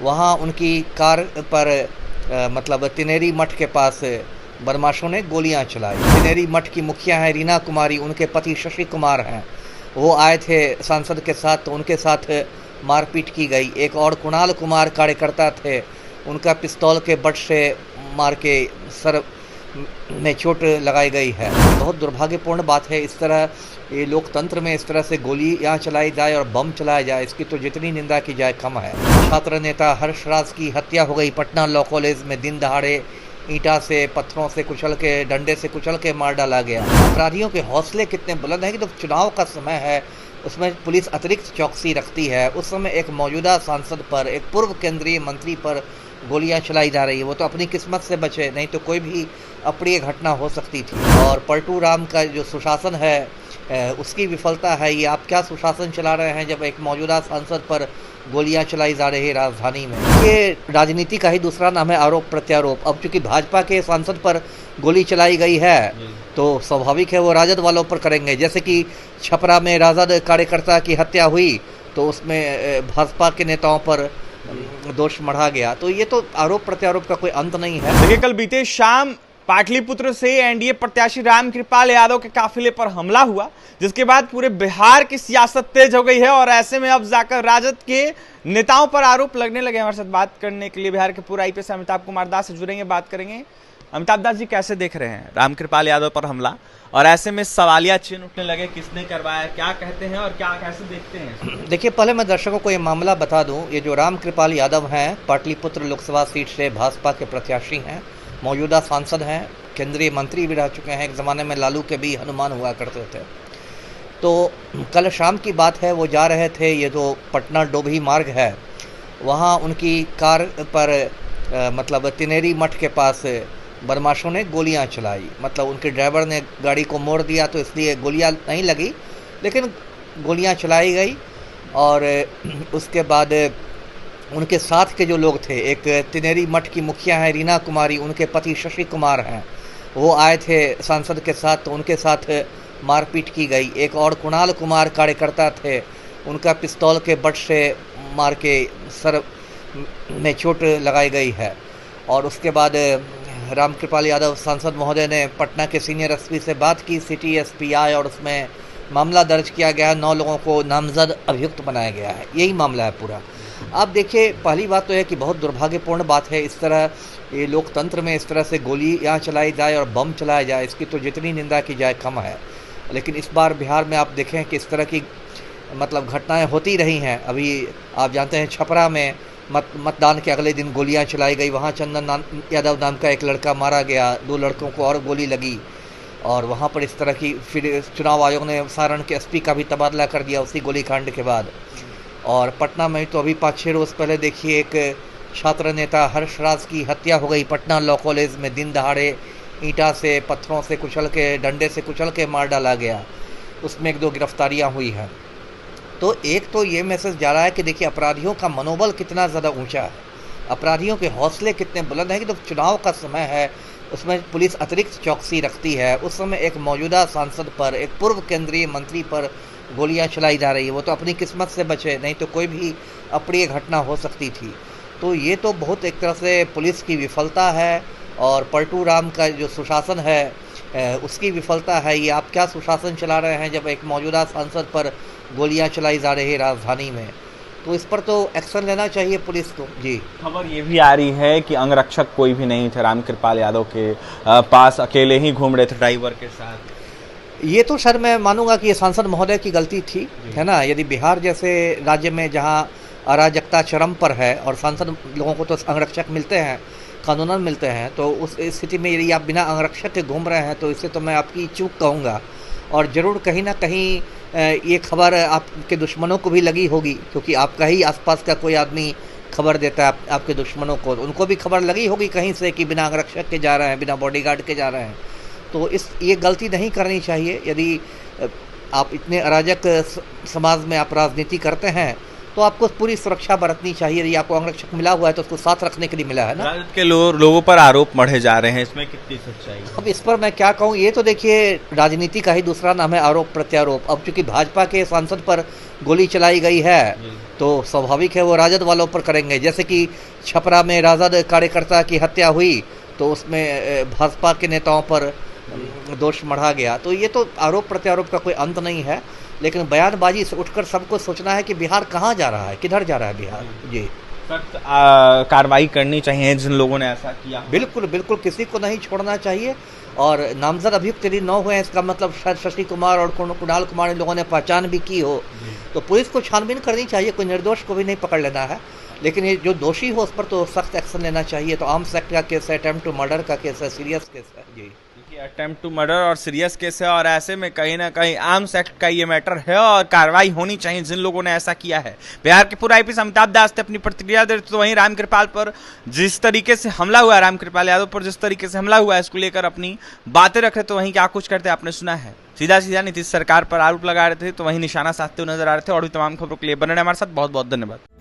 वहाँ उनकी कार पर मतलब तिनेरी मठ के पास बदमाशों ने गोलियां चलाई। तिनेरी मठ की मुखिया हैं रीना कुमारी, उनके पति शशि कुमार हैं, वो आए थे सांसद के साथ, तो उनके साथ मारपीट की गई। एक और कुणाल कुमार कार्यकर्ता थे, उनका पिस्तौल के बट से मार के सर में चोट लगाई गई है। बहुत दुर्भाग्यपूर्ण बात है, इस तरह ये लोकतंत्र में इस तरह से गोलियां चलाई जाए और बम चलाया जाए, इसकी तो जितनी निंदा की जाए कम है। छात्र नेता हर्षराज की हत्या हो गई पटना लॉ कॉलेज में। दिन दहाड़े ईंटा से, पत्थरों से कुचल के, डंडे से कुचल के मार डाला गया। अपराधियों के हौसले कितने बुलंद हैं कि जब चुनाव का समय है उसमें पुलिस अतिरिक्त चौकसी रखती है। उस समय एक मौजूदा सांसद पर, एक पूर्व केंद्रीय मंत्री पर गोलियां चलाई जा रही है। वो तो अपनी किस्मत से बचे, नहीं तो कोई भी अप्रिय घटना हो सकती थी। और पलटू राम का जो सुशासन है उसकी विफलता है। ये आप क्या सुशासन चला रहे हैं जब एक मौजूदा सांसद पर गोलियां चलाई जा रही है राजधानी में। ये राजनीति का ही दूसरा नाम है आरोप प्रत्यारोप। अब चूंकि भाजपा के सांसद पर गोली चलाई गई है तो स्वाभाविक है वो राजद वालों पर करेंगे। जैसे कि छपरा में राजद कार्यकर्ता की हत्या हुई तो उसमें भाजपा के नेताओं पर दोष मढ़ा गया। तो ये तो आरोप प्रत्यारोप का कोई अंत नहीं है। देखिए, कल बीते शाम पाटलिपुत्र से एनडीए प्रत्याशी रामकृपाल यादव के काफिले पर हमला हुआ, जिसके बाद पूरे बिहार की सियासत तेज हो गई है और ऐसे में अब जाकर राजद के नेताओं पर आरोप लगने लगे। हमारे साथ बात करने के लिए बिहार के पूर्व आईपीएस अमिताभ कुमार दास से जुड़ेंगे, बात करेंगे। अमिताभ दास जी, कैसे देख रहे हैं रामकृपाल यादव पर हमला और ऐसे में सवालिया चिन्ह उठने लगे, किसने करवाया, क्या कहते हैं और क्या कैसे देखते हैं? देखिए, पहले मैं दर्शकों को ये मामला बता दूं। ये जो रामकृपाल यादव हैं पाटलिपुत्र लोकसभा सीट से भाजपा के प्रत्याशी हैं, मौजूदा सांसद हैं, केंद्रीय मंत्री भी रह चुके हैं। एक ज़माने में लालू के भी हनुमान हुआ करते थे। तो कल शाम की बात है, वो जा रहे थे, ये जो पटना डोभी मार्ग है वहाँ उनकी कार पर मतलब तिनेरी मठ के पास बदमाशों ने गोलियां चलाई। मतलब उनके ड्राइवर ने गाड़ी को मोड़ दिया तो इसलिए गोलियां नहीं लगी, लेकिन गोलियां चलाई गई। और उसके बाद उनके साथ के जो लोग थे, एक तिनेरी मठ की मुखिया हैं रीना कुमारी, उनके पति शशि कुमार हैं, वो आए थे सांसद के साथ, तो उनके साथ मारपीट की गई। एक और कुणाल कुमार कार्यकर्ता थे, उनका पिस्तौल के बट से मार के सर में चोट लगाई गई है। और उसके बाद रामकृपाल यादव सांसद महोदय ने पटना के सीनियर एसपी से बात की, सिटी एसपी आए और उसमें मामला दर्ज किया गया। 9 लोगों को नामजद अभियुक्त बनाया गया है। यही मामला है पूरा। आप देखिए, पहली बात तो है कि बहुत दुर्भाग्यपूर्ण बात है, इस तरह ये लोकतंत्र में इस तरह से गोलियां चलाई जाए और बम चलाया जाए, इसकी तो जितनी निंदा की जाए कम है। लेकिन इस बार बिहार में आप देखें कि इस तरह की मतलब घटनाएं होती रही हैं। अभी आप जानते हैं छपरा में मतदान के अगले दिन गोलियां चलाई गई। वहाँ चंदन यादव नाम का एक लड़का मारा गया, 2 लड़कों को और गोली लगी। और वहाँ पर इस तरह की फिर चुनाव आयोग ने सारण के एसपी का भी तबादला कर दिया उसी गोलीकांड के बाद। और पटना में तो अभी 5-6 रोज़ पहले देखिए, एक छात्र नेता हर्षराज की हत्या हो गई पटना लॉ कॉलेज में। दिन दहाड़े ईंटा से, पत्थरों से कुचल के, डंडे से कुचल के मार डाला गया। उसमें 1-2 गिरफ्तारियां हुई हैं। तो एक तो ये मैसेज जा रहा है कि देखिए अपराधियों का मनोबल कितना ज़्यादा ऊंचा है, अपराधियों के हौसले कितने बुलंद हैं कि जब चुनाव का समय है उसमें पुलिस अतिरिक्त चौकसी रखती है। उस समय एक मौजूदा सांसद पर, एक पूर्व केंद्रीय मंत्री पर गोलियां चलाई जा रही है। वो तो अपनी किस्मत से बचे, नहीं तो कोई भी अप्रिय घटना हो सकती थी। तो ये तो बहुत एक तरह से पुलिस की विफलता है और पलटू राम का जो सुशासन है उसकी विफलता है। ये आप क्या सुशासन चला रहे हैं जब एक मौजूदा सांसद पर गोलियां चलाई जा रही है राजधानी में। तो इस पर तो एक्शन लेना चाहिए पुलिस को। जी, खबर ये भी आ रही है कि अंगरक्षक कोई भी नहीं थे रामकृपाल यादव के पास, अकेले ही घूम रहे थे ड्राइवर के साथ। ये तो सर मैं मानूंगा कि ये सांसद महोदय की गलती थी, है ना। यदि बिहार जैसे राज्य में जहां अराजकता चरम पर है और सांसद लोगों को तो अंगरक्षक मिलते हैं, कानूनन मिलते हैं, तो उस स्थिति में यदि आप बिना अंगरक्षक के घूम रहे हैं तो इससे तो मैं आपकी चूक कहूँगा। और ज़रूर कहीं ना कहीं ये खबर आपके दुश्मनों को भी लगी होगी, क्योंकि आपका ही आसपास का कोई आदमी खबर देता है आपके दुश्मनों को, तो उनको भी खबर लगी होगी कहीं से कि बिना अंगरक्षक के जा रहे हैं, बिना बॉडीगार्ड के जा रहे हैं। तो ये गलती नहीं करनी चाहिए। यदि आप इतने अराजक समाज में आप राजनीति करते हैं तो आपको पूरी सुरक्षा बरतनी चाहिए। यदि आपको अंगरक्षक मिला हुआ है तो उसको साथ रखने के लिए मिला है ना। राजद के लोगों पर आरोप मढ़े जा रहे हैं, इसमें कितनी सच्चाई है? अब इस पर मैं क्या कहूँ, ये तो देखिए राजनीति का ही दूसरा नाम है आरोप प्रत्यारोप। अब चूंकि भाजपा के सांसद पर गोली चलाई गई है तो स्वाभाविक है वो राजद वालों पर करेंगे। जैसे कि छपरा में राजद कार्यकर्ता की हत्या हुई तो उसमें भाजपा के नेताओं पर दोष मढ़ा गया। तो ये तो आरोप प्रत्यारोप का कोई अंत नहीं है, लेकिन बयानबाजी से उठकर सबको सोचना है कि बिहार कहाँ जा रहा है, किधर जा रहा है बिहार। जी, सख्त कार्रवाई करनी चाहिए जिन लोगों ने ऐसा किया। बिल्कुल बिल्कुल, किसी को नहीं छोड़ना चाहिए। और नामजद अभियुक्त यदि न हुए, इसका मतलब शायद शशि कुमार और कुणाल कुमार इन लोगों ने पहचान भी की हो, तो पुलिस को छानबीन करनी चाहिए। कोई निर्दोष को भी नहीं पकड़ लेना है, लेकिन ये जो दोषी हो उस पर तो सख्त एक्शन लेना चाहिए। तो आर्म्स एक्ट का केस है, अटेम्प्ट टू मर्डर का केस है, सीरियस केस है। जी, अटेम्प्ट टू मर्डर और सीरियस केस है, और ऐसे में कहीं ना कहीं आर्म्स एक्ट का ये मैटर है और कार्रवाई होनी चाहिए जिन लोगों ने ऐसा किया है। बिहार के पूर्व आईपीएस अमिताभ दास ने अपनी प्रतिक्रिया दे, तो वहीं रामकृपाल पर जिस तरीके से हमला हुआ, रामकृपाल यादव पर जिस तरीके से हमला हुआ है, इसको लेकर अपनी बातें रख रहे, तो वहीं क्या कुछ करते आपने सुना है। सीधा सीधा नीतीश सरकार पर आरोप लगा रहे थे, तो वहीं निशाना साधते हुए नजर आ रहे थे। और भी तमाम खबरों के लिए बने रहे हमारे साथ। बहुत बहुत धन्यवाद।